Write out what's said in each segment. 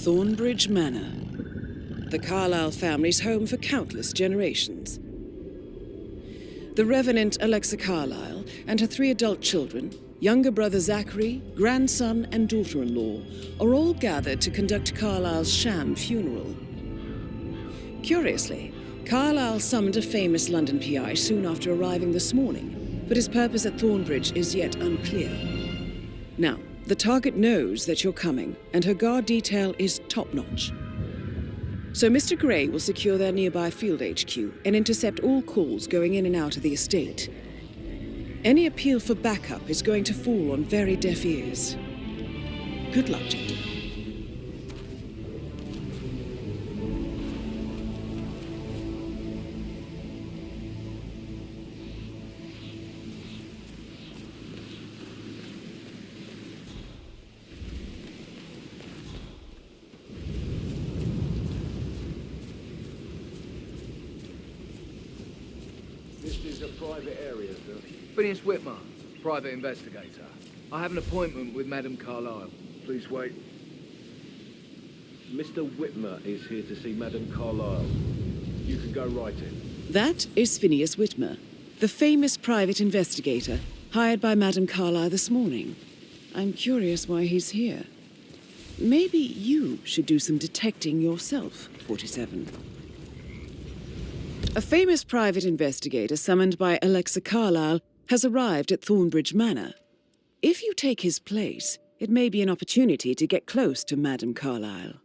Thornbridge Manor. The Carlyle family's home for countless generations. The Revenant Alexa Carlyle and her 3 adult children, younger brother Zachary, grandson and daughter-in-law, are all gathered to conduct Carlyle's sham funeral. Curiously, Carlyle summoned a famous London PI soon after arriving this morning, but his purpose at Thornbridge is yet unclear. Now, the target knows that you're coming, and her guard detail is top-notch. So Mr. Gray will secure their nearby field HQ and intercept all calls going in and out of the estate. Any appeal for backup is going to fall on very deaf ears. Good luck, gentlemen. This is a private area, sir. Phineas Whitmer, private investigator. I have an appointment with Madame Carlyle. Please wait. Mr. Whitmer is here to see Madame Carlyle. You can go right in. That is Phineas Whitmer, the famous private investigator hired by Madame Carlyle this morning. I'm curious why he's here. Maybe you should do some detecting yourself, 47. A famous private investigator summoned by Alexa Carlyle has arrived at Thornbridge Manor. If you take his place, it may be an opportunity to get close to Madame Carlyle.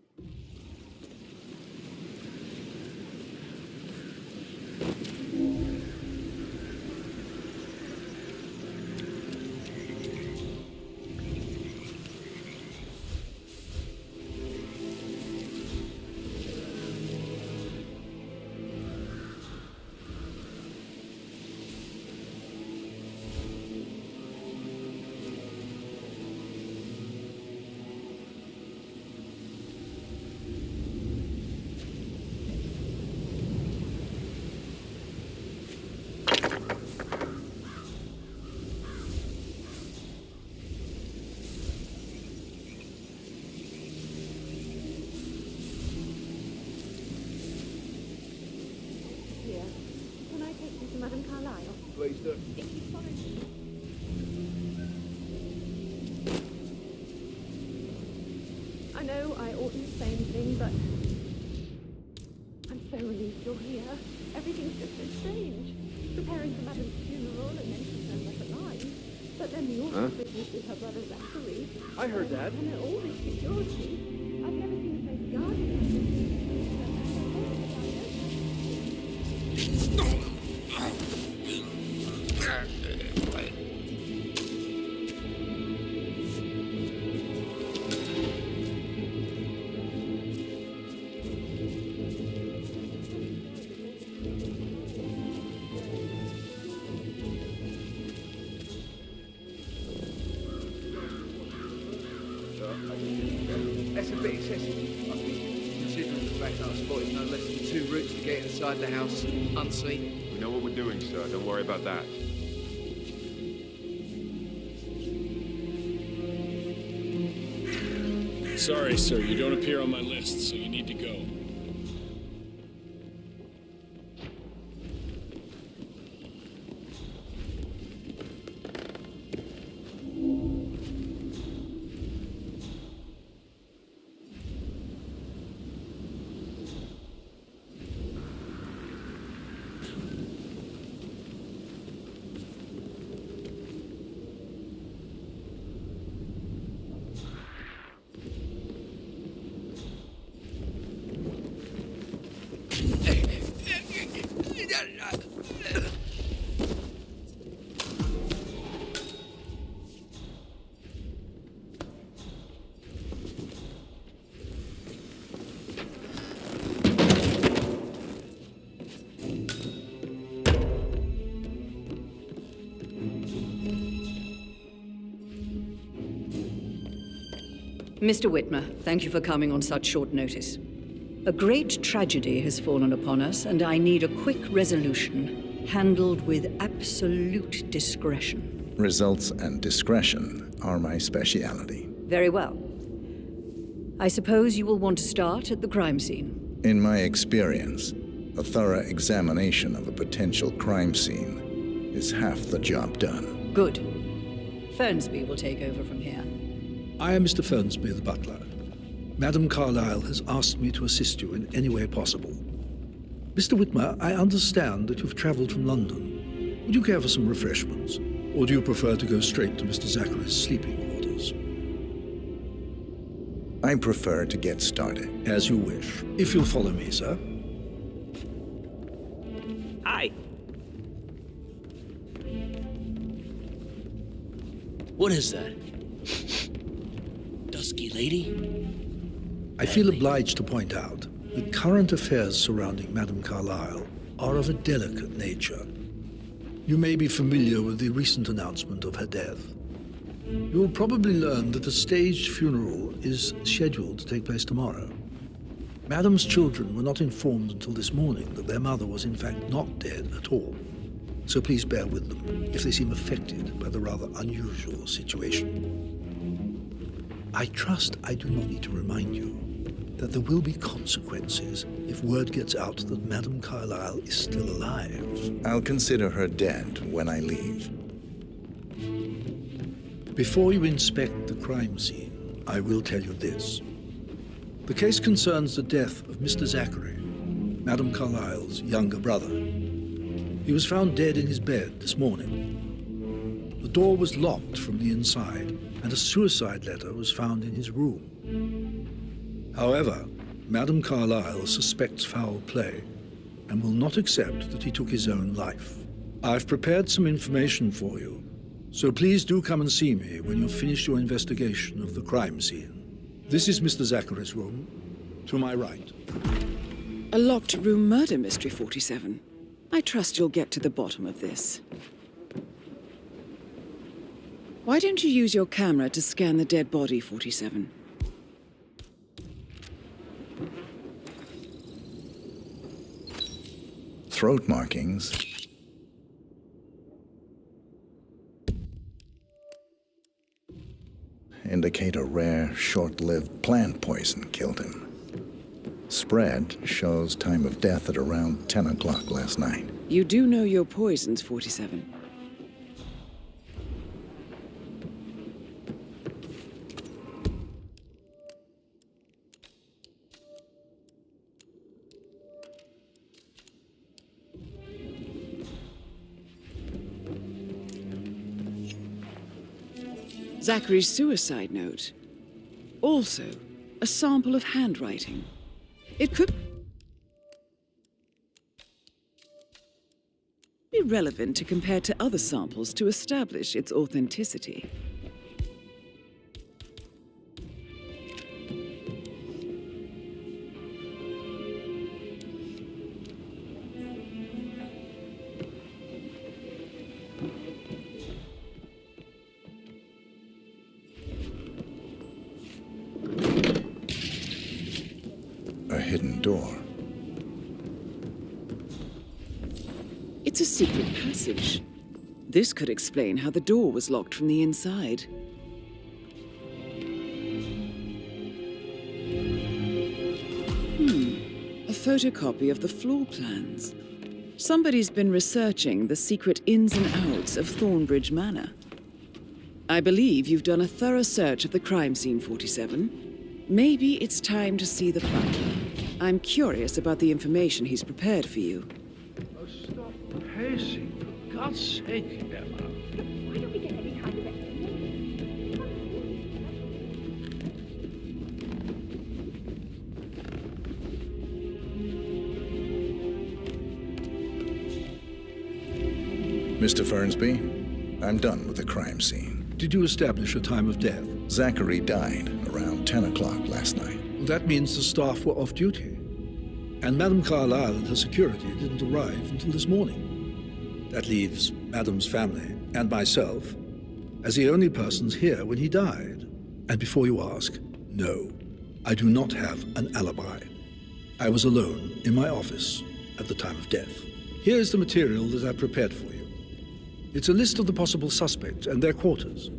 Can I take you to Madame Carlyle? Please do. If you follow me. I know I oughtn't say anything, but I'm so relieved you're here. Everything's just so strange. Preparing for Madame's funeral and then she turned up alive. But then the awful business with her brother Zachary. I heard that. And all this security. I've never seen a place guarded like this. That's a bit excessive, I think, considering the fact that I spotted no less than 2 routes to get inside the house unseen. We know what we're doing, sir. Don't worry about that. Sorry, sir. You don't appear on my list, so you need to go. Mr. Whitmer, thank you for coming on such short notice. A great tragedy has fallen upon us, and I need a quick resolution, handled with absolute discretion. Results and discretion are my speciality. Very well. I suppose you will want to start at the crime scene. In my experience, a thorough examination of a potential crime scene is half the job done. Good. Fernsby will take over from here. I am Mr. Fernsby, the butler. Madam Carlyle has asked me to assist you in any way possible. Mr. Whitmer, I understand that you've traveled from London. Would you care for some refreshments? Or do you prefer to go straight to Mr. Zachary's sleeping quarters? I prefer to get started. As you wish. If you'll follow me, sir. Hi. What is that? Dusky lady? I feel obliged to point out that current affairs surrounding Madame Carlyle are of a delicate nature. You may be familiar with the recent announcement of her death. You will probably learn that a staged funeral is scheduled to take place tomorrow. Madame's children were not informed until this morning that their mother was in fact not dead at all. So please bear with them if they seem affected by the rather unusual situation. I trust I do not need to remind you that there will be consequences if word gets out that Madame Carlyle is still alive. I'll consider her dead when I leave. Before you inspect the crime scene, I will tell you this. The case concerns the death of Mr. Zachary, Madame Carlyle's younger brother. He was found dead in his bed this morning. The door was locked from the inside, and a suicide letter was found in his room. However, Madame Carlyle suspects foul play and will not accept that he took his own life. I've prepared some information for you, so please do come and see me when you've finished your investigation of the crime scene. This is Mr. Zachary's room, to my right. A locked room murder mystery, 47. I trust you'll get to the bottom of this. Why don't you use your camera to scan the dead body, 47? Throat markings. Indicate a rare, short-lived plant poison killed him. Spread shows time of death at around 10 o'clock last night. You do know your poisons, 47. Zachary's suicide note. Also, a sample of handwriting. It could be relevant to compare to other samples to establish its authenticity. A hidden door. It's a secret passage. This could explain how the door was locked from the inside. A photocopy of the floor plans. Somebody's been researching the secret ins and outs of Thornbridge Manor. I believe you've done a thorough search of the crime scene, 47. Maybe it's time to see the butler. I'm curious about the information he's prepared for you. Oh, stop pacing, for God's sake, Emma. Why don't we get any kind of explanation? Mr. Fernsby, I'm done with the crime scene. Did you establish a time of death? Zachary died around 10 o'clock last night. That means the staff were off duty. And Madame Carlyle and her security didn't arrive until this morning. That leaves Madame's family and myself as the only persons here when he died. And before you ask, no, I do not have an alibi. I was alone in my office at the time of death. Here is the material that I prepared for you. It's a list of the possible suspects and their quarters.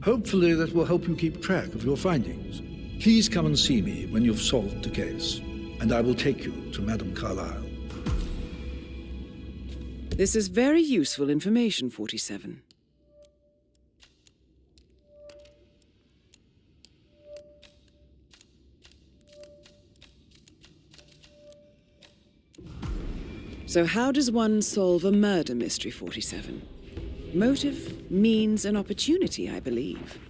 Hopefully that will help you keep track of your findings. Please come and see me when you've solved the case, and I will take you to Madame Carlyle. This is very useful information, 47. So how does one solve a murder mystery, 47? Motive, means, and opportunity, I believe.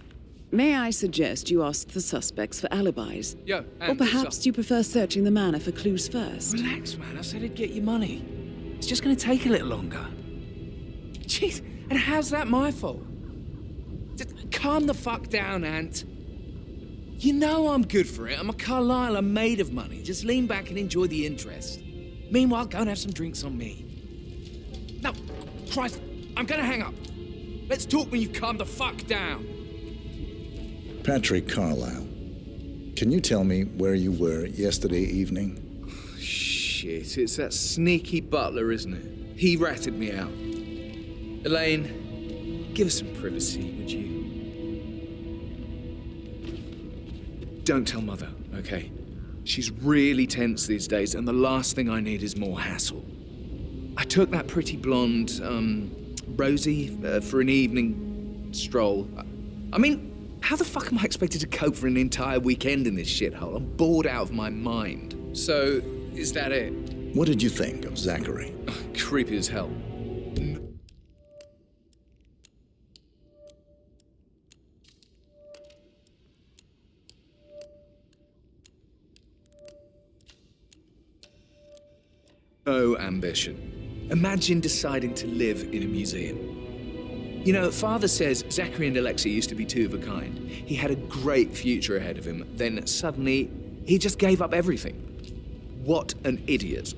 May I suggest you ask the suspects for alibis? Yo, or perhaps you prefer searching the manor for clues first? Relax, man. I said I'd get you money. It's just gonna take a little longer. Jeez, and how's that my fault? Just calm the fuck down, Ant. You know I'm good for it. I'm a Carlyle. I'm made of money. Just lean back and enjoy the interest. Meanwhile, go and have some drinks on me. No, Christ, I'm gonna hang up. Let's talk when you've calmed the fuck down. Patrick Carlyle, can you tell me where you were yesterday evening? Shit, it's that sneaky butler, isn't it? He ratted me out. Elaine, give us some privacy, would you? Don't tell Mother, okay? She's really tense these days, and the last thing I need is more hassle. I took that pretty blonde, Rosie, for an evening stroll. I mean, how the fuck am I expected to cope for an entire weekend in this shithole? I'm bored out of my mind. So, is that it? What did you think of Zachary? Creepy as hell. Oh, ambition. Imagine deciding to live in a museum. You know, Father says Zachary and Alexei used to be two of a kind. He had a great future ahead of him. Then suddenly, he just gave up everything. What an idiot.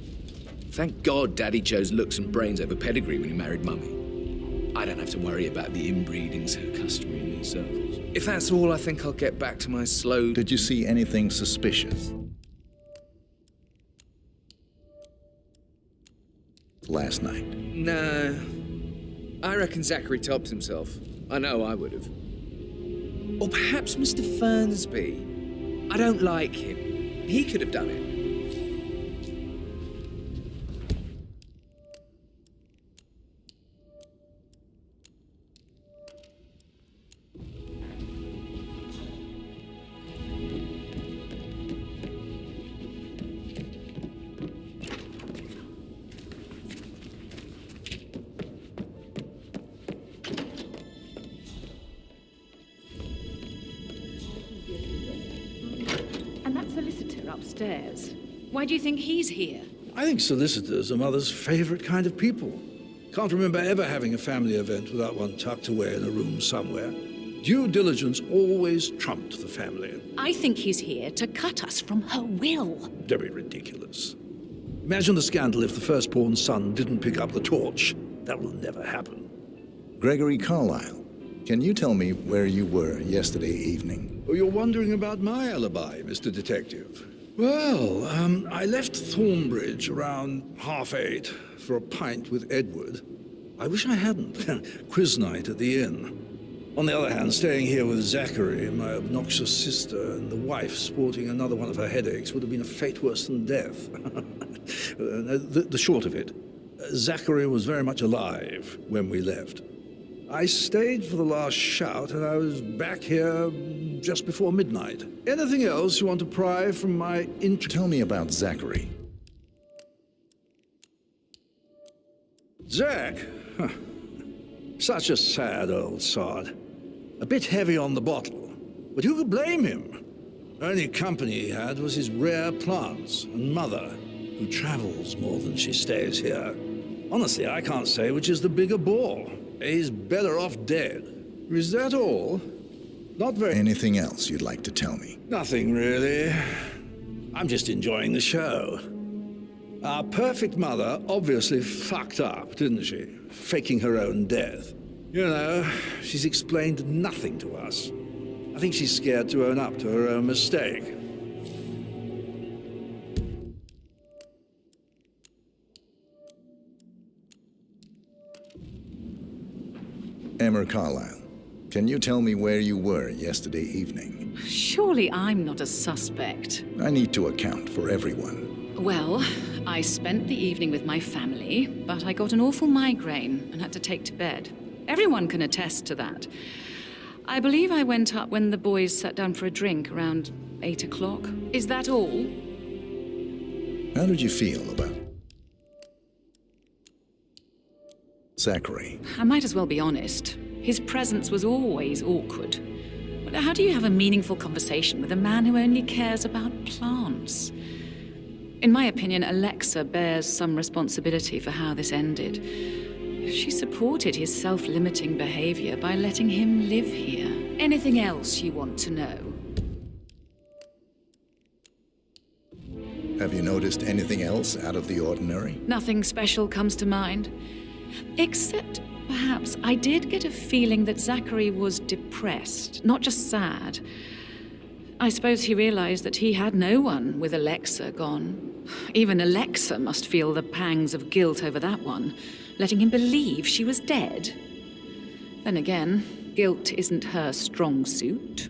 Thank God Daddy chose looks and brains over pedigree when he married Mummy. I don't have to worry about the inbreeding so customary in these circles. If that's all, I think I'll get back to my slow... Did you see anything suspicious last night? No. I reckon Zachary topped himself. I know I would have. Or perhaps Mr. Fernsby. I don't like him. He could have done it. Upstairs. Why do you think he's here? I think solicitors are Mother's favorite kind of people. Can't remember ever having a family event without one tucked away in a room somewhere. Due diligence always trumped the family. I think he's here to cut us from her will. Very ridiculous. Imagine the scandal if the firstborn son didn't pick up the torch. That will never happen. Gregory Carlyle, can you tell me where you were yesterday evening? Oh, you're wondering about my alibi, Mr. Detective. Well, I left Thornbridge around 8:30 for a pint with Edward. I wish I hadn't. Quiz night at the inn. On the other hand, staying here with Zachary, my obnoxious sister, and the wife sporting another one of her headaches would have been a fate worse than death. The short of it, Zachary was very much alive when we left. I stayed for the last shout, and I was back here just before midnight. Anything else you want to pry from my Tell me about Zachary. Zach? Huh. Such a sad old sod. A bit heavy on the bottle, but who could blame him? Only company he had was his rare plants and Mother, who travels more than she stays here. Honestly, I can't say which is the bigger bore. He's better off dead. Is that all? Not very... Anything else you'd like to tell me? Nothing, really. I'm just enjoying the show. Our perfect mother obviously fucked up, didn't she? Faking her own death. You know, she's explained nothing to us. I think she's scared to own up to her own mistake. Emmer Carlyle, Can you tell me where you were yesterday evening? Surely I'm not a suspect. I need to account for everyone. Well, I spent the evening with my family, but I got an awful migraine and had to take to bed. Everyone can attest to that. I believe I went up when the boys sat down for a drink around 8 o'clock. Is that all? How did you feel about Zachary? I might as well be honest. His presence was always awkward. But how do you have a meaningful conversation with a man who only cares about plants? In my opinion, Alexa bears some responsibility for how this ended. She supported his self-limiting behavior by letting him live here. Anything else you want to know? Have you noticed anything else out of the ordinary? Nothing special comes to mind. Except, perhaps, I did get a feeling that Zachary was depressed, not just sad. I suppose he realized that he had no one with Alexa gone. Even Alexa must feel the pangs of guilt over that one, letting him believe she was dead. Then again, guilt isn't her strong suit.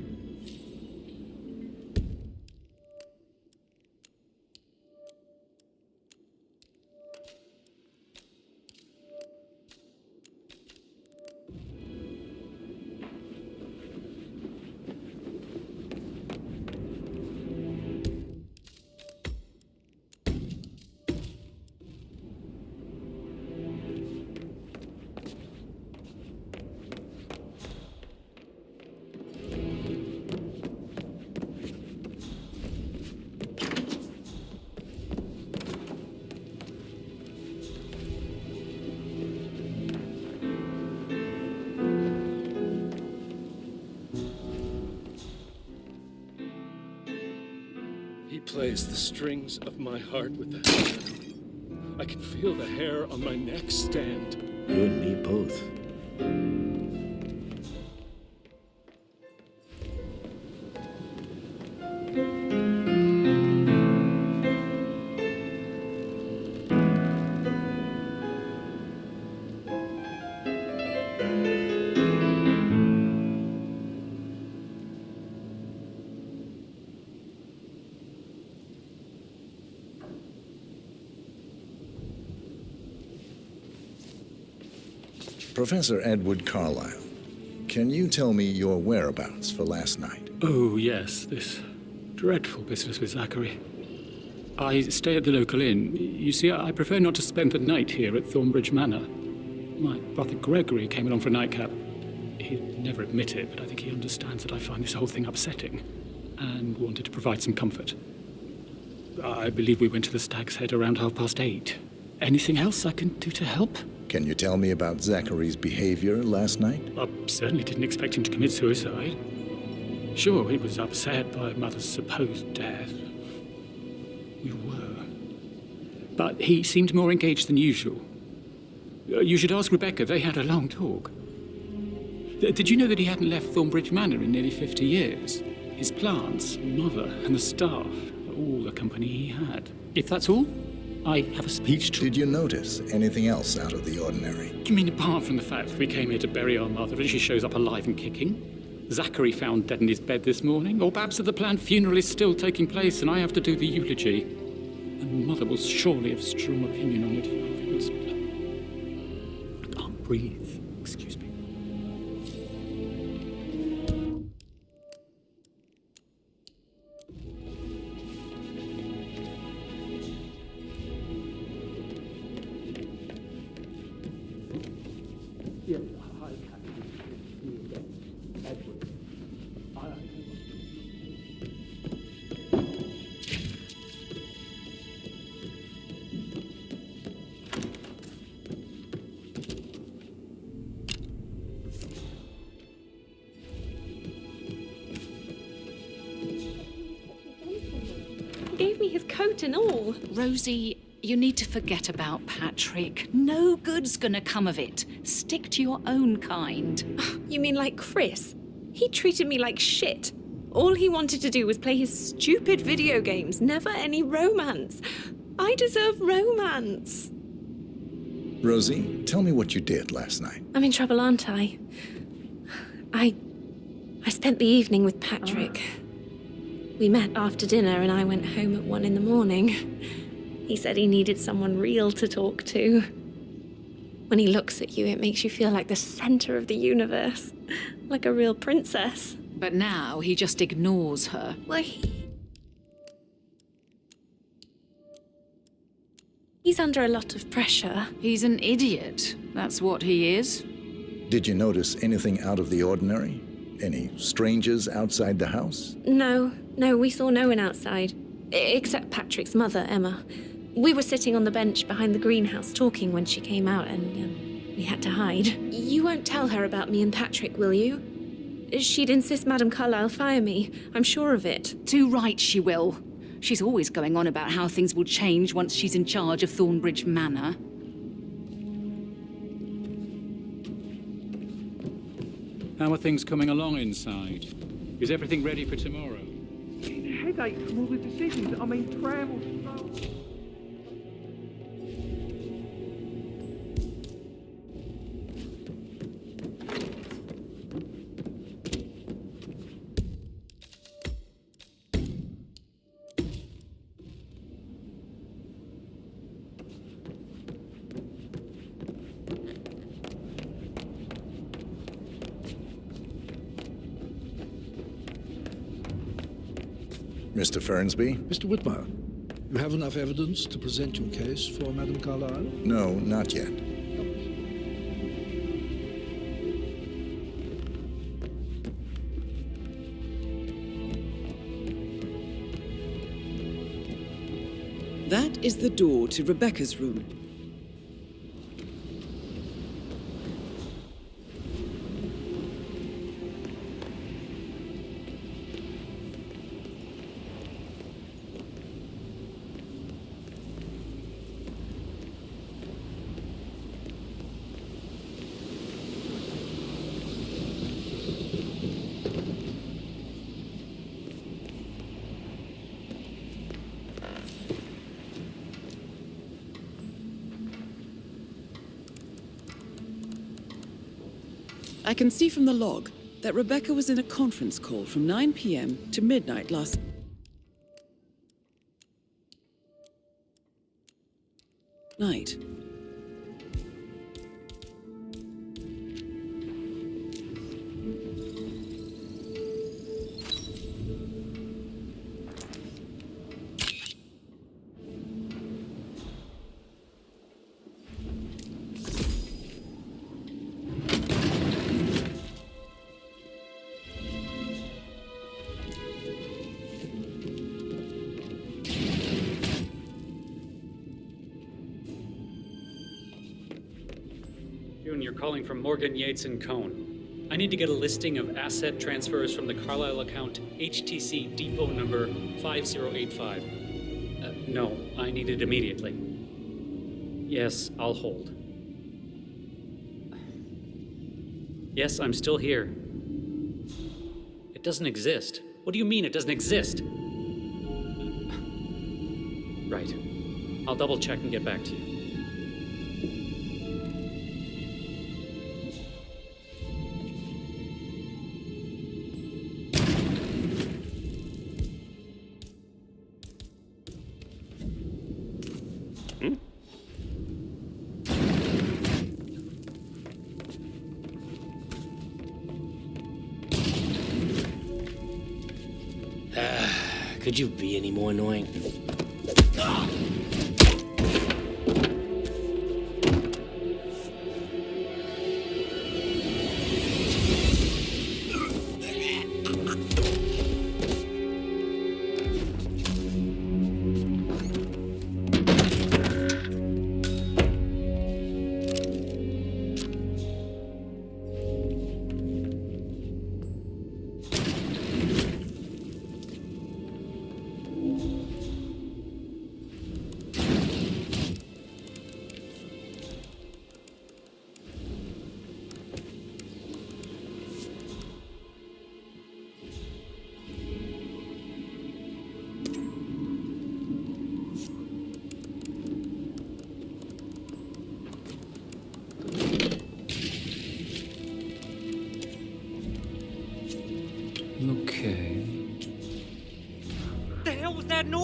He plays the strings of my heart with the hammer. I can feel the hair on my neck stand. You and me both. Professor Edward Carlyle, can you tell me your whereabouts for last night? Oh, yes, this dreadful business with Zachary. I stay at the local inn. You see, I prefer not to spend the night here at Thornbridge Manor. My brother Gregory came along for a nightcap. He'd never admit it, but I think he understands that I find this whole thing upsetting and wanted to provide some comfort. I believe we went to the Stag's Head around 8:30. Anything else I can do to help? Can you tell me about Zachary's behavior last night? I certainly didn't expect him to commit suicide. Sure, he was upset by Mother's supposed death. We were. But he seemed more engaged than usual. You should ask Rebecca. They had a long talk. Did you know that he hadn't left Thornbridge Manor in nearly 50 years? His plants, Mother, and the staff, all the company he had. If that's all, I have a speech to... Did you notice anything else out of the ordinary? You mean apart from the fact that we came here to bury our mother and she shows up alive and kicking? Zachary found dead in his bed this morning? Or perhaps that the planned funeral is still taking place and I have to do the eulogy? And Mother will surely have strong opinion on it afterwards. I can't breathe. Excuse me. Yes, hi, Captain. It's me again. Edward. He gave me his coat and all. Rosie, you need to forget about Patrick. No good's gonna come of it. Stick to your own kind. You mean like Chris? He treated me like shit. All he wanted to do was play his stupid video games, never any romance. I deserve romance. Rosie, tell me what you did last night. I'm in trouble, aren't I? I spent the evening with Patrick. We met after dinner and I went home at 1 in the morning. He said he needed someone real to talk to. When he looks at you, it makes you feel like the center of the universe. Like a real princess. But now he just ignores her. Well, he's under a lot of pressure. He's an idiot. That's what he is. Did you notice anything out of the ordinary? Any strangers outside the house? No, we saw no one outside. Except Patrick's mother, Emma. We were sitting on the bench behind the greenhouse talking when she came out and we had to hide. You won't tell her about me and Patrick, will you? She'd insist Madame Carlyle fire me. I'm sure of it. Too right she will. She's always going on about how things will change once she's in charge of Thornbridge Manor. How are things coming along inside? Is everything ready for tomorrow? Headache from all the decisions. I mean, travel. Mr. Fernsby? Mr. Whitmer, you have enough evidence to present your case for Madame Carlyle? No, not yet. That is the door to Rebecca's room. I can see from the log that Rebecca was in a conference call from 9 p.m. to midnight last night. You're calling from Morgan, Yates & Cohn. I need to get a listing of asset transfers from the Carlyle account HTC depot number 5085. No, I need it immediately. Yes, I'll hold. Yes, I'm still here. It doesn't exist. What do you mean it doesn't exist? Right. I'll double check and get back to you. Could you be any more annoying?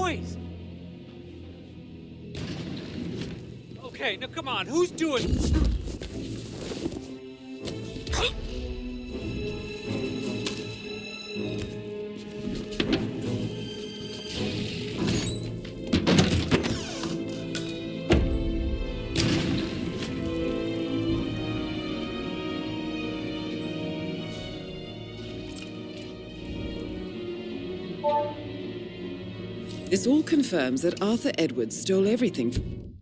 noise? Okay, now come on, who's doing it? This all confirms that Arthur Edwards stole everything from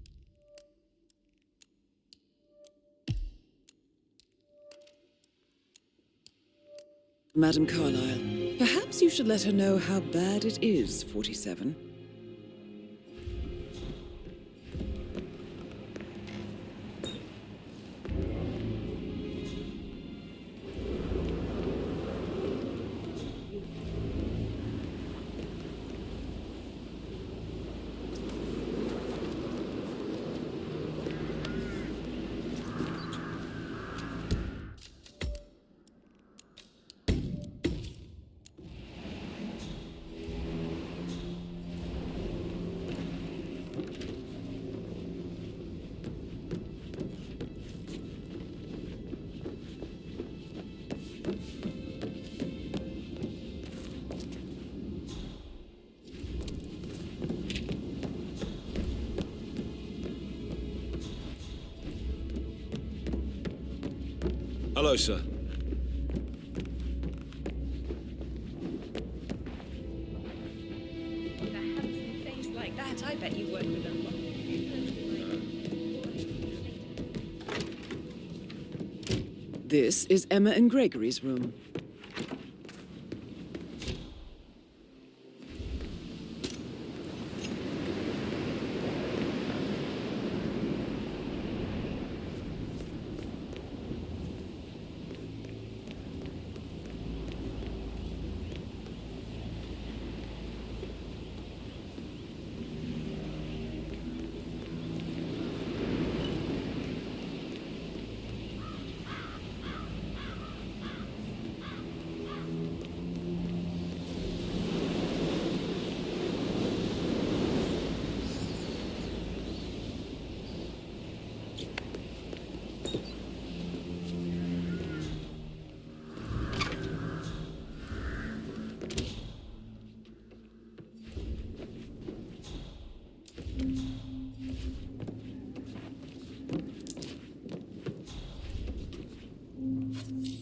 Madame Carlyle. Perhaps you should let her know how bad it is, 47. Hello, sir. With a handsome face like that, I bet you work with a lot. This is Emma and Gregory's room.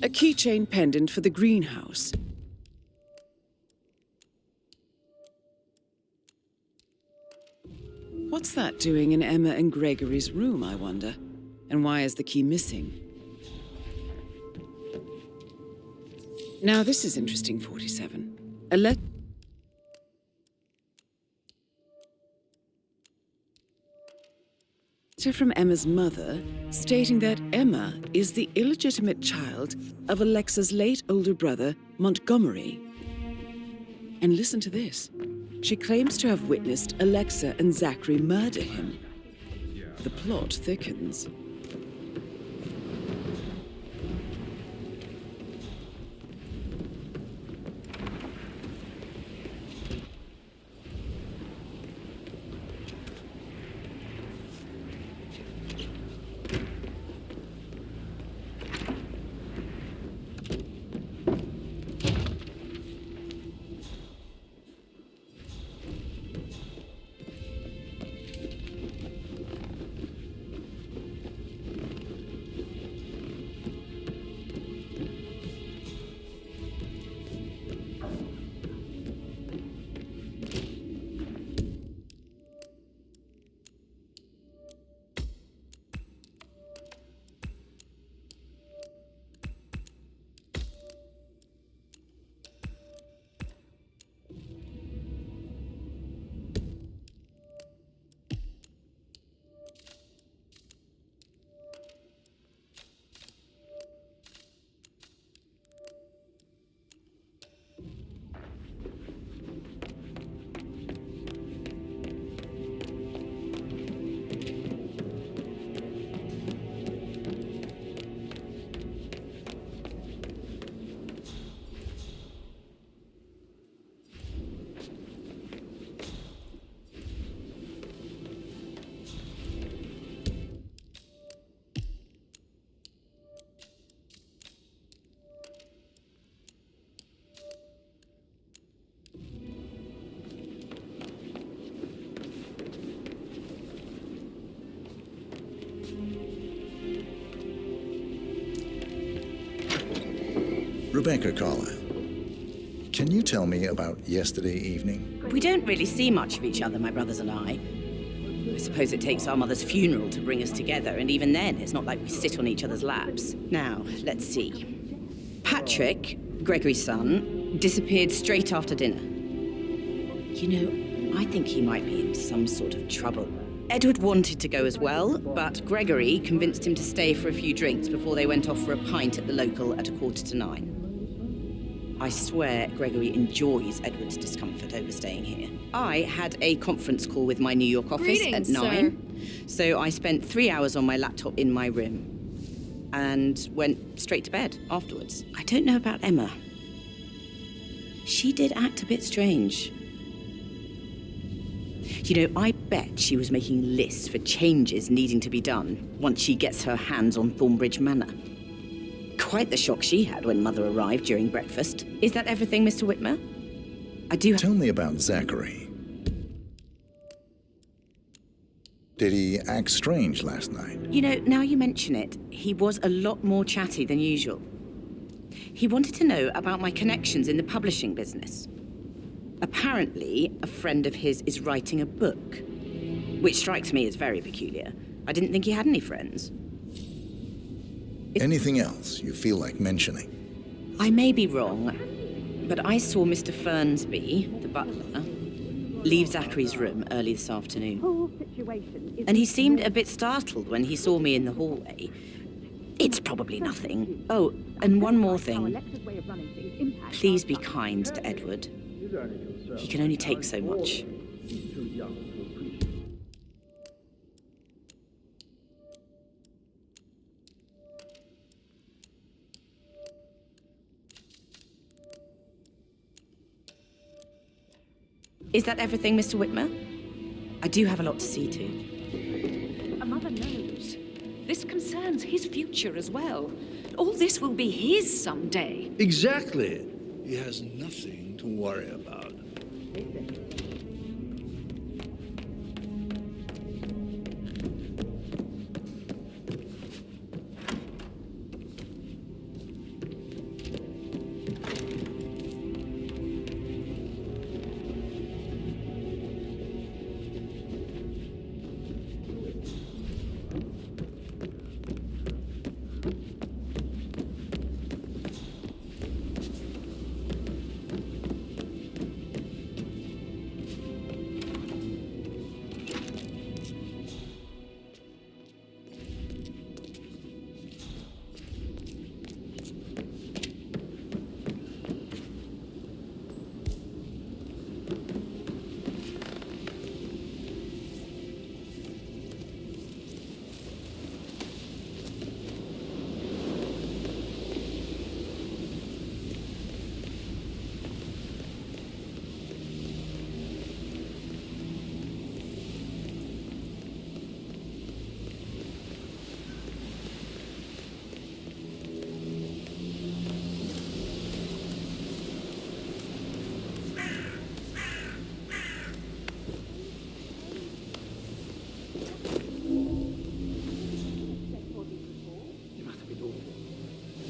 A keychain pendant for the greenhouse. What's that doing in Emma and Gregory's room, I wonder? And why is the key missing? Now this is interesting, 47. A letter from Emma's mother stating that Emma is the illegitimate child of Alexa's late older brother, Montgomery. And listen to this. She claims to have witnessed Alexa and Zachary murder him. The plot thickens. Rebecca Carlyle, can you tell me about yesterday evening? We don't really see much of each other, my brothers and I. I suppose it takes our mother's funeral to bring us together, and even then, it's not like we sit on each other's laps. Now, let's see. Patrick, Gregory's son, disappeared straight after dinner. You know, I think he might be in some sort of trouble. Edward wanted to go as well, but Gregory convinced him to stay for a few drinks before they went off for a pint at the local at 8:45. I swear Gregory enjoys Edward's discomfort over staying here. I had a conference call with my New York office Greetings, at 9, so I spent 3 hours on my laptop in my room and went straight to bed afterwards. I don't know about Emma. She did act a bit strange. You know, I bet she was making lists for changes needing to be done once she gets her hands on Thornbridge Manor. Quite the shock she had when Mother arrived during breakfast. Is that everything, Mr. Whitmer? I do. Tell me about Zachary. Did he act strange last night? You know, now you mention it, he was a lot more chatty than usual. He wanted to know about my connections in the publishing business. Apparently, a friend of his is writing a book, which strikes me as very peculiar. I didn't think he had any friends. Anything else you feel like mentioning? I may be wrong, but I saw Mr. Fernsby, the butler, leave Zachary's room early this afternoon. And he seemed a bit startled when he saw me in the hallway. It's probably nothing. Oh, and one more thing. Please be kind to Edward. He can only take so much. Is that everything, Mr. Whitmer? I do have a lot to see to. A mother knows. This concerns his future as well. All this will be his someday. Exactly. He has nothing to worry about.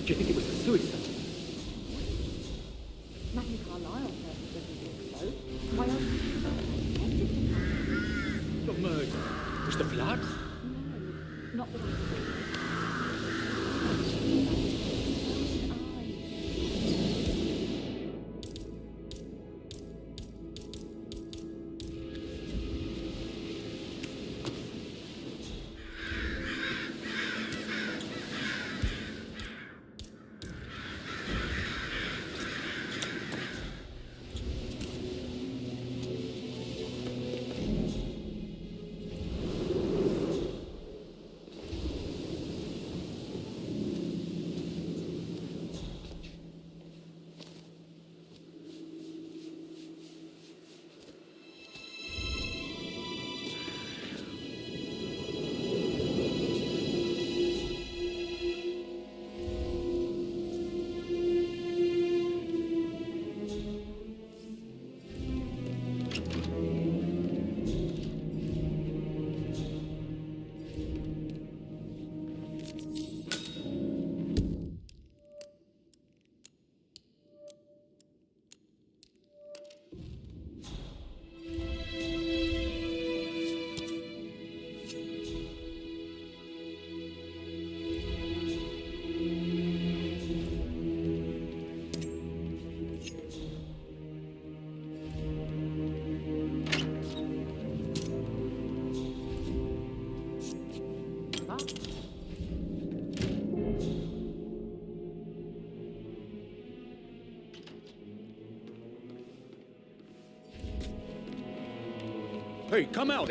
Do you think it was a suicide? Madam Carlyle certainly doesn't think so. Why else? The murder. Was the blood? No, not that I Hey, come out!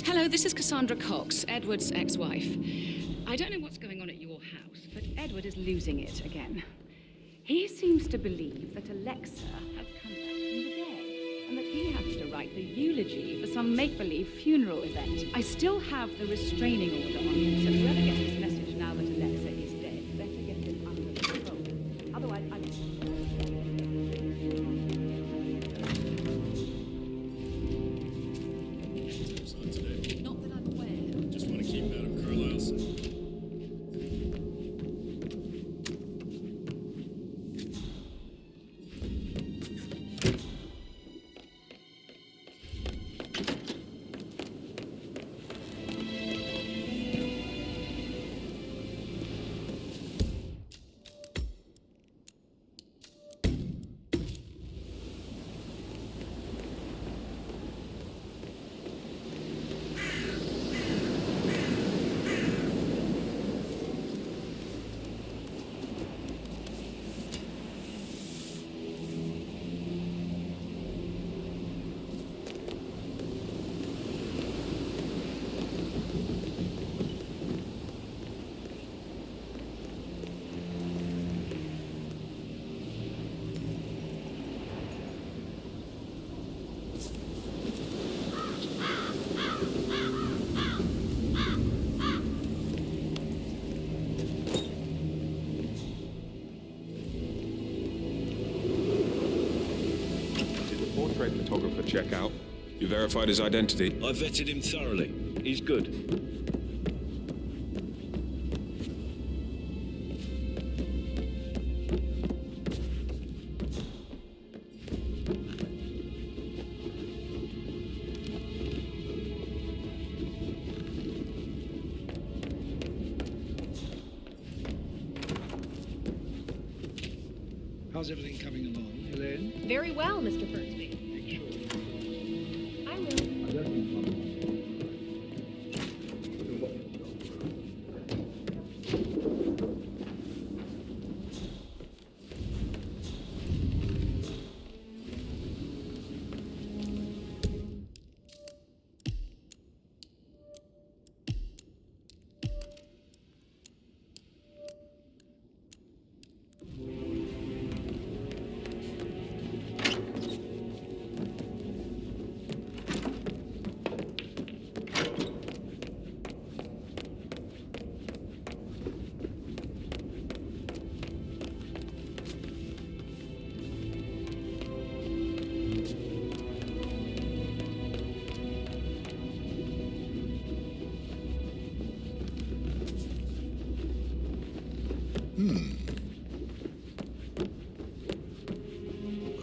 Hello, this is Cassandra Cox, Edward's ex-wife. I don't know what's going on at your house, but Edward is losing it again. He seems to believe that Alexa has come back from the dead, and that he has to write the eulogy for some make-believe funeral event. I still have the restraining order on him, so whoever gets this message now that Alexa is dead, better get him under control. Otherwise, Not that I'm aware. Just want to keep Madame Carlyle safe. Portrait photographer check out. You verified his identity? I vetted him thoroughly. He's good. How's everything coming along, Elaine? Very well, Mr. Fernsby. I will.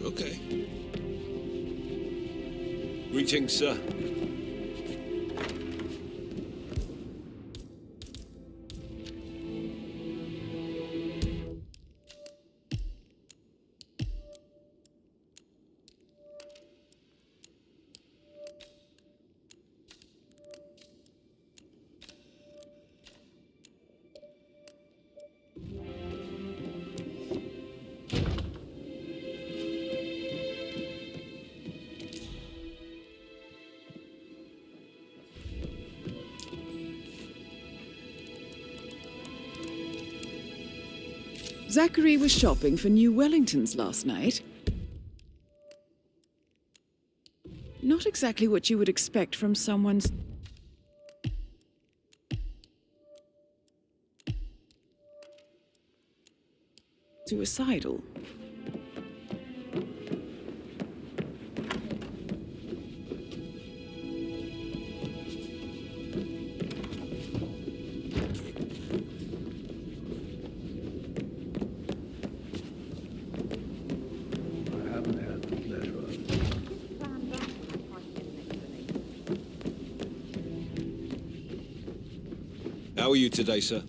Okay. Greetings, sir. Zachary was shopping for new Wellingtons last night. Not exactly what you would expect from someone's... suicidal. How are you today, sir?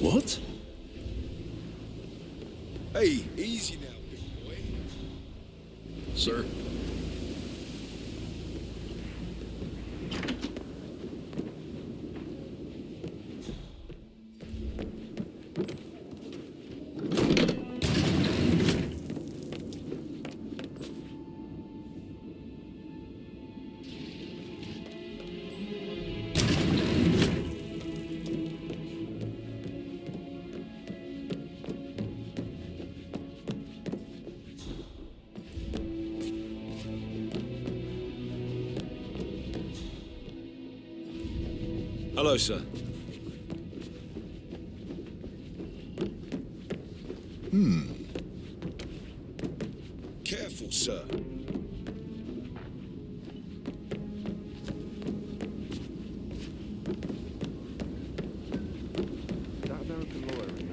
What? Hey, easy now, big boy. Sir? Hello, sir. Careful, sir. That American lawyer in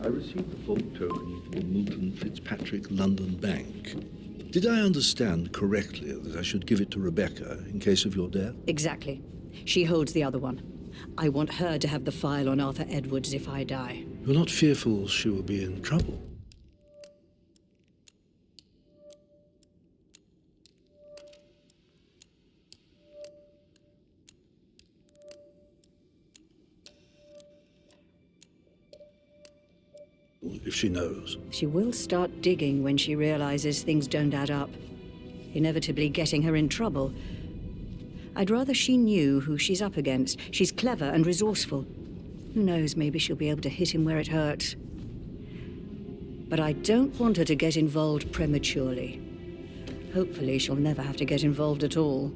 I received the vault token from the Moulton Fitzpatrick London Bank. Did I understand correctly that I should give it to Rebecca in case of your death? Exactly. She holds the other one. I want her to have the file on Arthur Edwards if I die. You're not fearful she will be in trouble? If she knows. She will start digging when she realizes things don't add up, inevitably getting her in trouble. I'd rather she knew who she's up against. She's clever and resourceful. Who knows, maybe she'll be able to hit him where it hurts. But I don't want her to get involved prematurely. Hopefully she'll never have to get involved at all.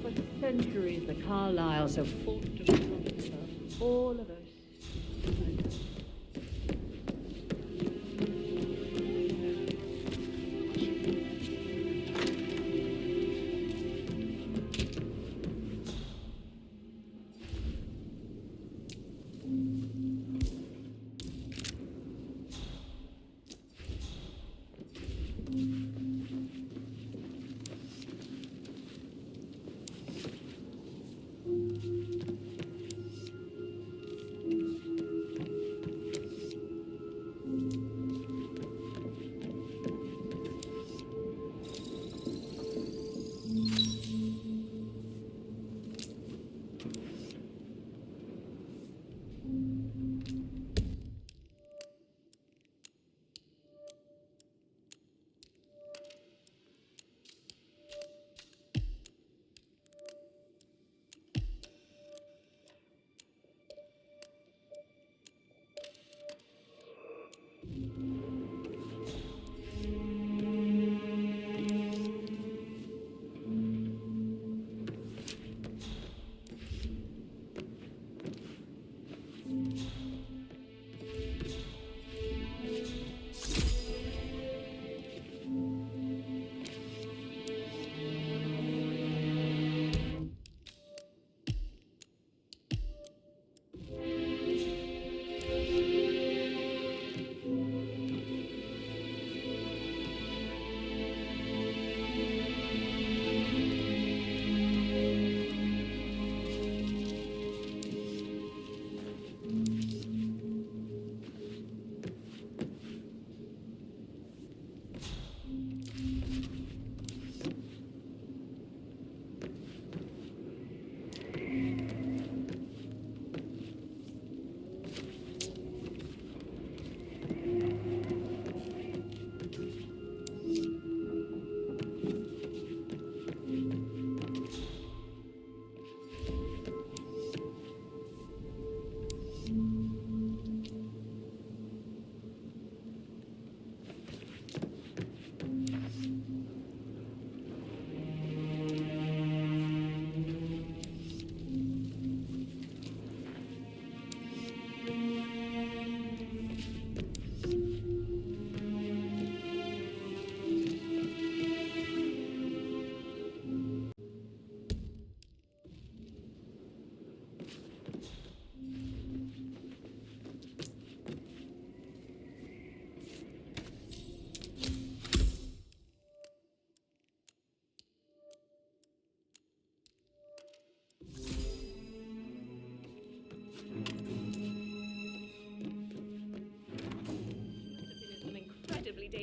For centuries, the Carlyles have fought to protect her. All of us.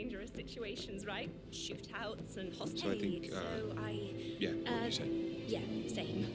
dangerous situations, right? Shootouts and hostage. So I think, yeah, what you said. Yeah, same.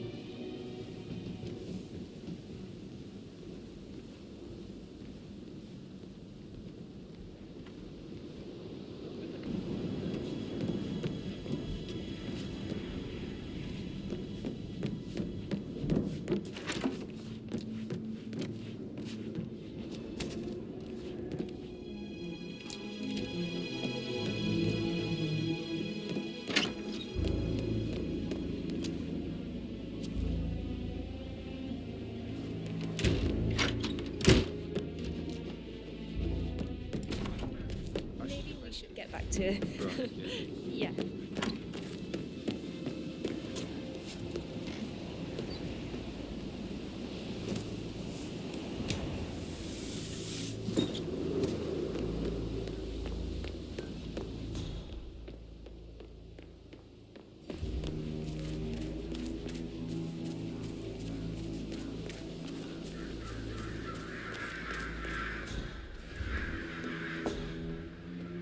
Get back to Right, yeah.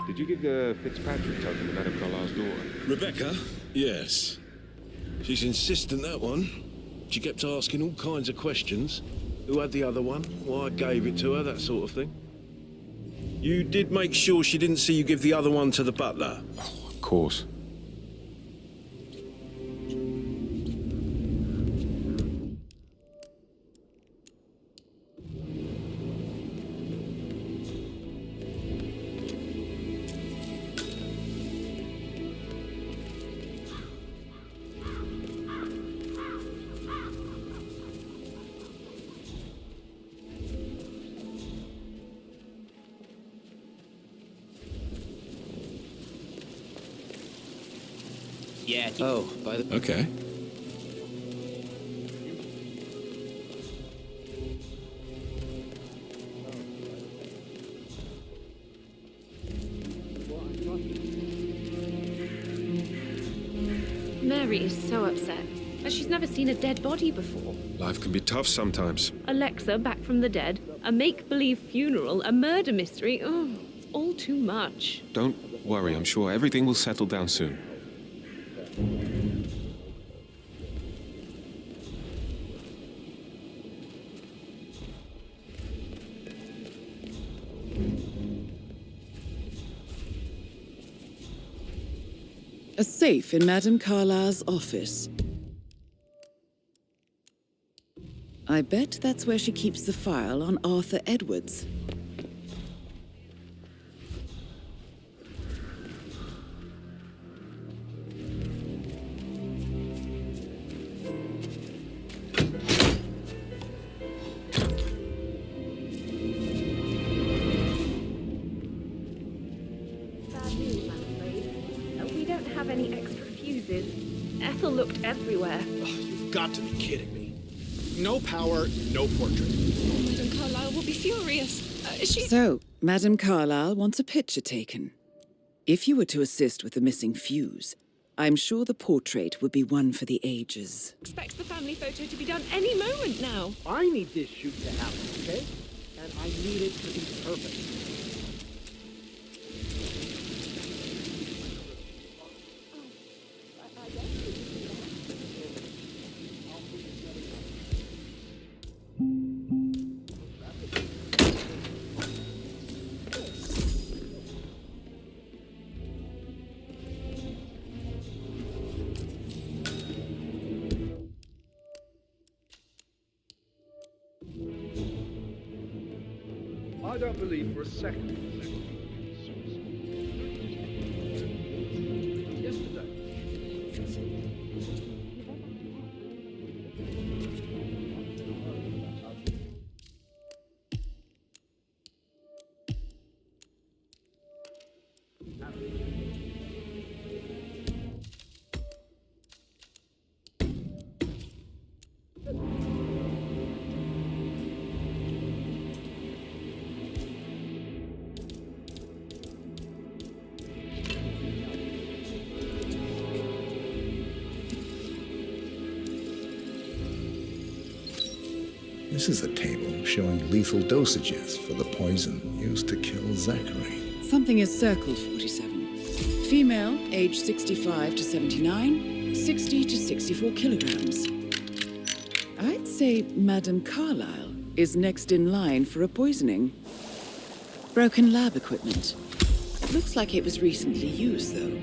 Did you give the Fitzpatrick token to Madame Carlyle's daughter? Rebecca? Yes. She's insistent, that one. She kept asking all kinds of questions. Who had the other one? Why I gave it to her, that sort of thing. You did make sure she didn't see you give the other one to the butler? Oh, of course. Yeah. Oh, by the... Okay. Mary is so upset. She's never seen a dead body before. Life can be tough sometimes. Alexa back from the dead, a make-believe funeral, a murder mystery. Oh, it's all too much. Don't worry, I'm sure everything will settle down soon. A safe in Madame Carlyle's office. I bet that's where she keeps the file on Arthur Edwards. Bad news, I'm afraid. We don't have any extra fuses. Ethel looked everywhere. You've got to be kidding me. No power, no portrait. Oh, Madame Carlyle will be furious. So, Madame Carlyle wants a picture taken. If you were to assist with the missing fuse, I'm sure the portrait would be one for the ages. Expects the family photo to be done any moment now. I need this shoot to happen, okay? And I need it to be perfect. I don't believe for a second. Yesterday. This is a table showing lethal dosages for the poison used to kill Zachary. Something is circled 47. Female, age 65 to 79, 60 to 64 kilograms. I'd say Madame Carlyle is next in line for a poisoning. Broken lab equipment. Looks like it was recently used, though.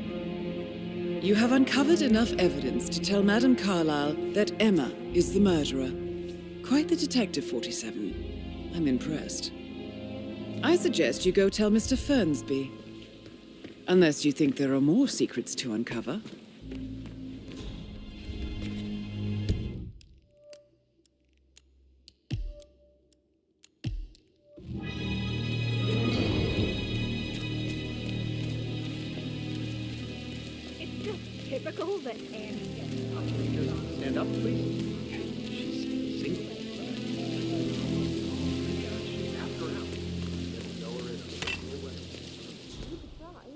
You have uncovered enough evidence to tell Madame Carlyle that Emma is the murderer. Quite the detective, 47. I'm impressed. I suggest you go tell Mr. Fernsby. Unless you think there are more secrets to uncover. It's just typical that Annie gets Stand up, please. She's single. Ask her out. Know her in a personal way. You could try.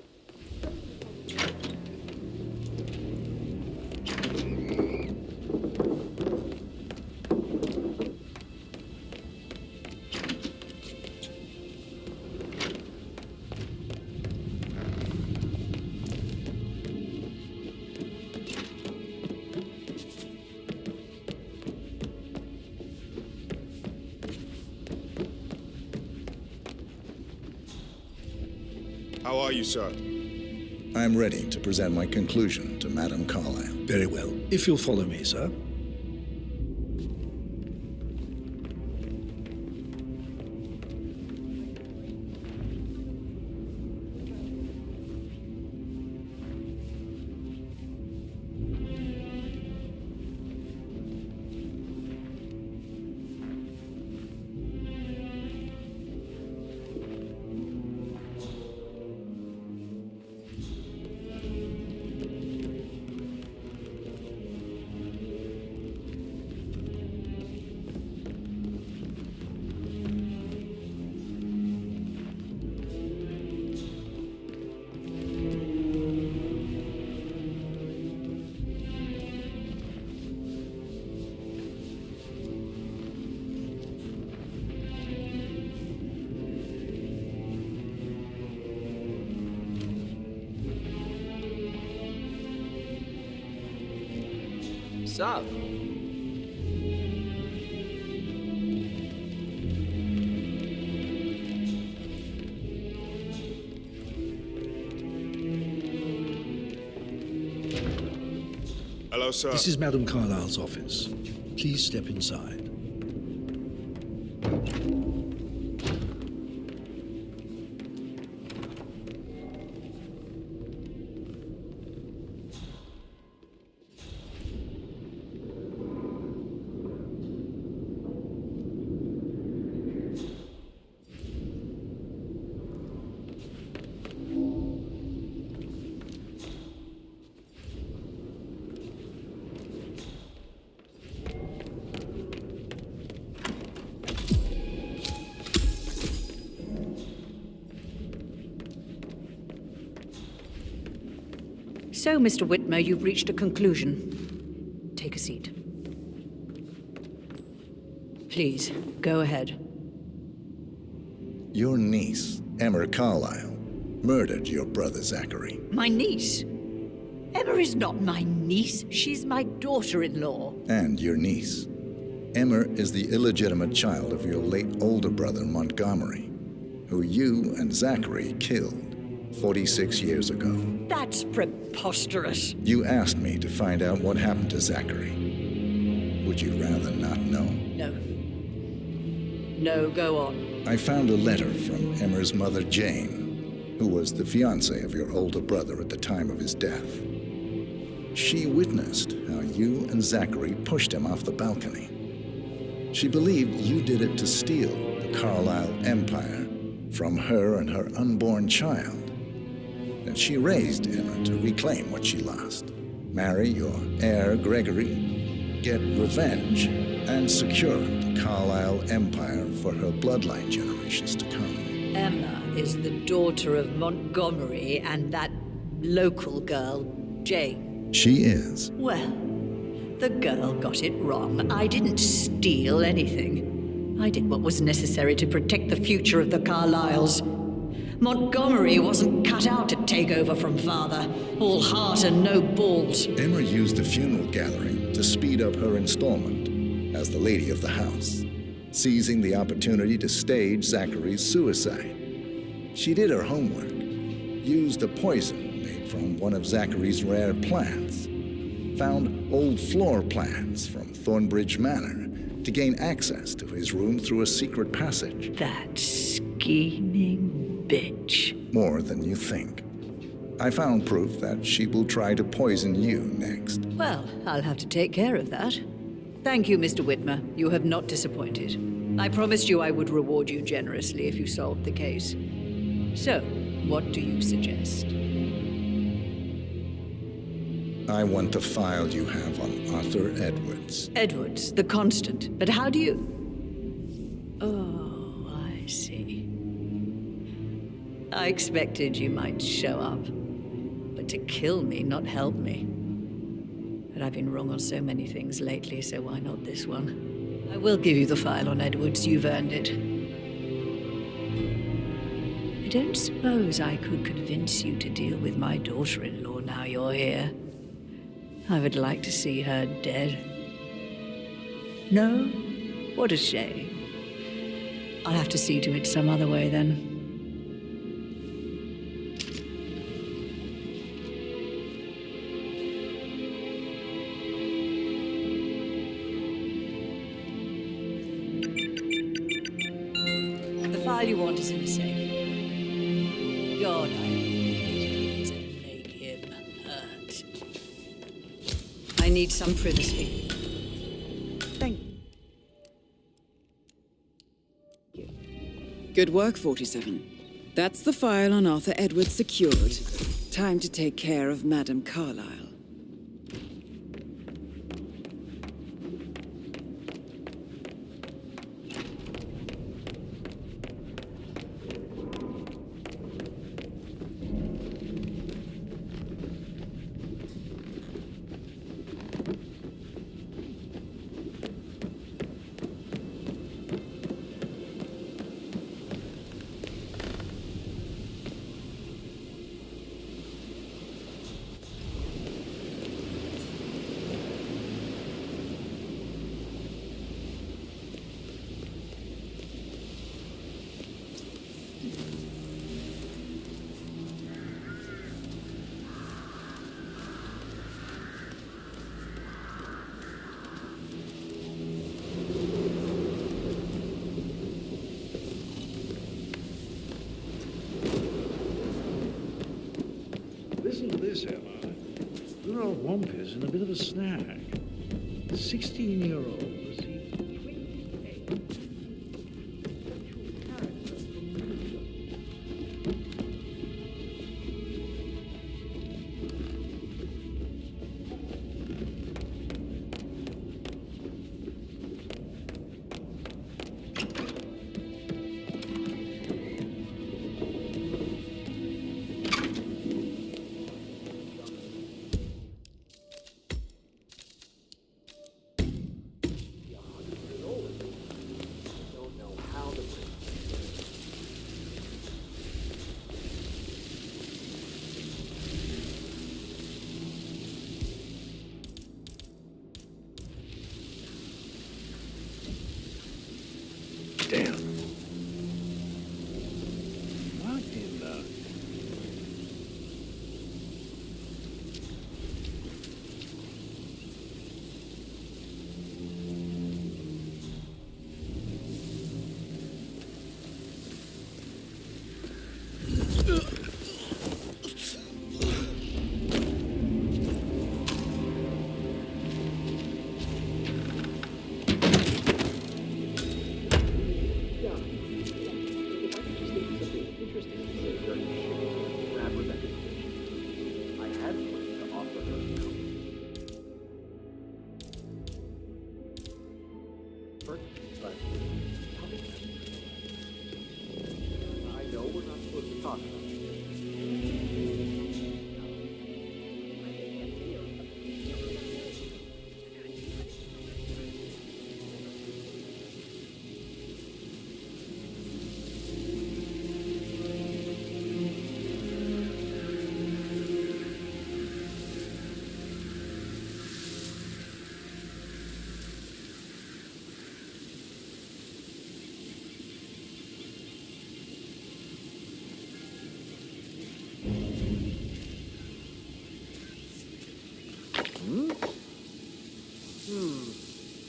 How are you, sir? I'm ready to present my conclusion to Madame Carlyle. Very well. If you'll follow me, sir. Sup? Hello, sir. This is Madame Carlyle's office. Please step inside. So, Mr. Whitmer, you've reached a conclusion. Take a seat. Please, go ahead. Your niece, Emma Carlyle, murdered your brother Zachary. My niece? Emma is not my niece. She's my daughter-in-law. And your niece. Emma is the illegitimate child of your late older brother Montgomery, who you and Zachary killed 46 years ago. That's preposterous. You asked me to find out what happened to Zachary. Would you rather not know? No. No, go on. I found a letter from Emma's mother, Jane, who was the fiancée of your older brother at the time of his death. She witnessed how you and Zachary pushed him off the balcony. She believed you did it to steal the Carlyle empire from her and her unborn child. And she raised Emma to reclaim what she lost, marry your heir Gregory, get revenge, and secure the Carlyle empire for her bloodline generations to come. Emma is the daughter of Montgomery and that local girl, Jane. She is. Well, the girl got it wrong. I didn't steal anything. I did what was necessary to protect the future of the Carlyles. Montgomery wasn't cut out to take over from Father. All heart and no balls. Emma used the funeral gathering to speed up her installment as the lady of the house, seizing the opportunity to stage Zachary's suicide. She did her homework, used a poison made from one of Zachary's rare plants, found old floor plans from Thornbridge Manor to gain access to his room through a secret passage. That scheming bitch. More than you think. I found proof that she will try to poison you next. Well, I'll have to take care of that. Thank you, Mr. Whitmer. You have not disappointed. I promised you I would reward you generously if you solved the case. So, what do you suggest? I want the file you have on Arthur Edwards. Edwards, the constant. But how do you... Oh, I see. I expected you might show up. But to kill me, not help me. But I've been wrong on so many things lately, so why not this one? I will give you the file on Edwards. You've earned it. I don't suppose I could convince you to deal with my daughter-in-law now you're here. I would like to see her dead. No? What a shame. I'll have to see to it some other way then. The file you want is in the safe. God, I need to make him hurt. I need some privacy. Thank you. Good work, 47. That's the file on Arthur Edwards secured. Time to take care of Madame Carlyle. Listen to this, Emma. Your old Wampus in a bit of a snag. 16-year-old received Damn. What in the...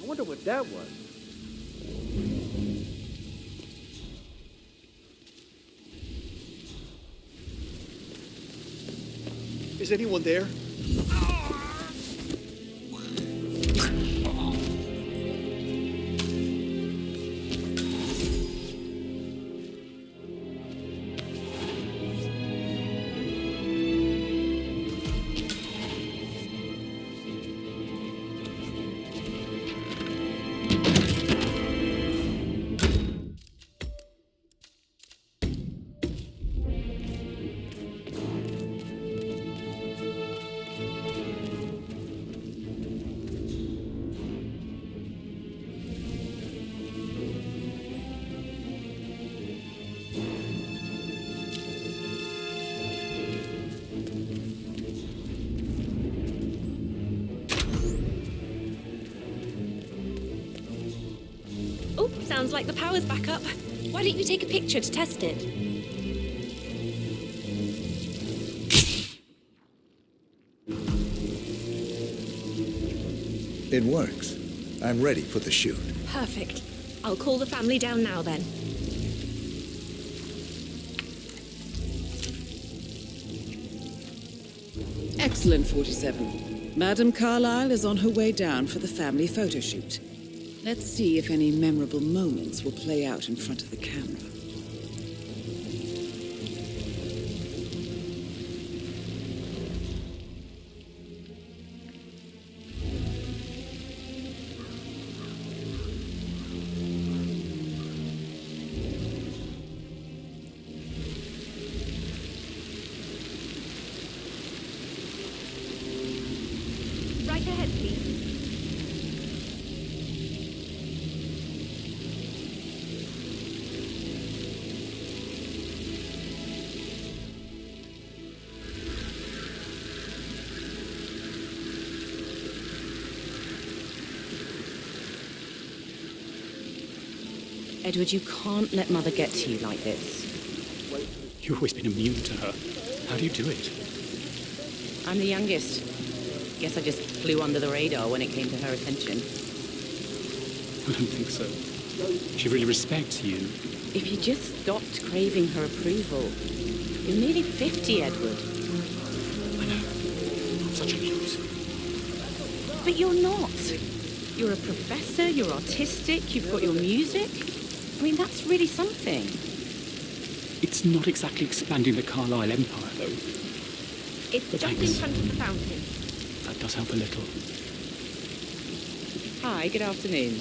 wonder what that was. Is anyone there? Oh, sounds like the power's back up. Why don't you take a picture to test it? It works. I'm ready for the shoot. Perfect. I'll call the family down now then. Excellent, 47. Madame Carlyle is on her way down for the family photo shoot. Let's see if any memorable moments will play out in front of the camera. Right ahead, please. Edward, you can't let Mother get to you like this. You've always been immune to her. How do you do it? I'm the youngest. Guess I just flew under the radar when it came to her attention. I don't think so. She really respects you. If you just stopped craving her approval. You're nearly 50, Edward. I know. I'm such a muse. But you're not. You're a professor, you're artistic, you've got your music. I mean, that's really something. It's not exactly expanding the Carlisle Empire, though. It's But just in thanks. front of the fountain. That does help a little. Hi, good afternoon.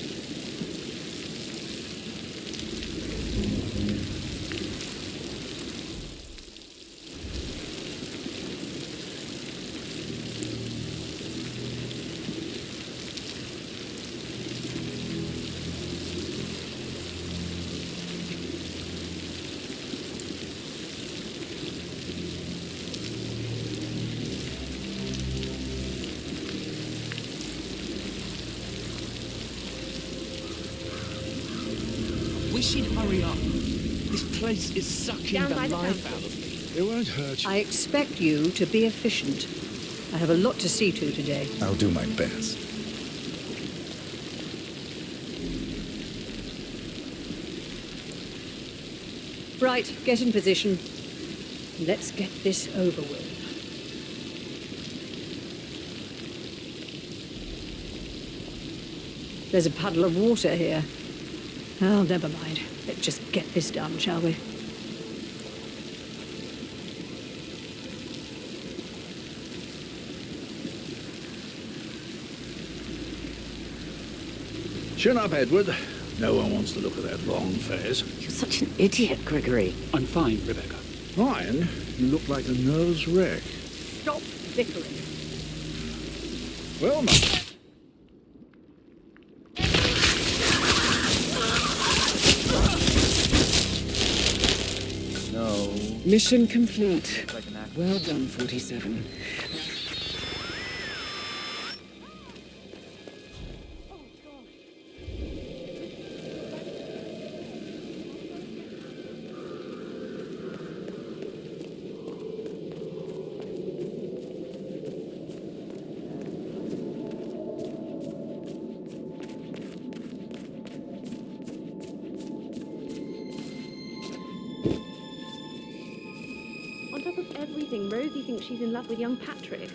Wish he'd hurry up. This place is sucking Down by the the life fountain. out of me. It won't hurt you. I expect you to be efficient. I have a lot to see to today. I'll do my best. Right, get in position. Let's get this over with. There's a puddle of water here. Oh, never mind. Let's just get this done, shall we? Chin up, Edward. No one wants to look at that long face. You're such an idiot, Gregory. I'm fine, Rebecca. Ryan, you look like a nervous wreck. Stop bickering. Well, now. No. Mission complete. Well done, 47. anything, Rosie thinks she's in love with young Patrick.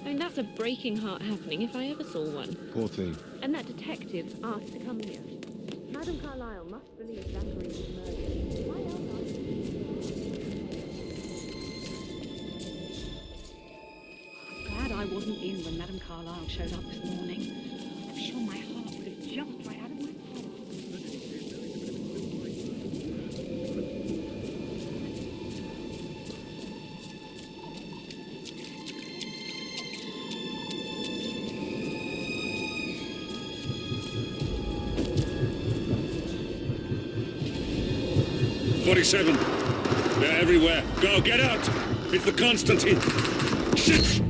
I mean, that's a breaking heart happening if I ever saw one. Poor thing. And that detective asked to come here. Madame Carlyle must believe Zachary was murdered. Why else aren't Glad I wasn't in when Madame Carlyle showed up this morning. I'm sure my heart would have jumped right out of my head. 47. They're everywhere. Go, get out! It's the Constantine. Shit!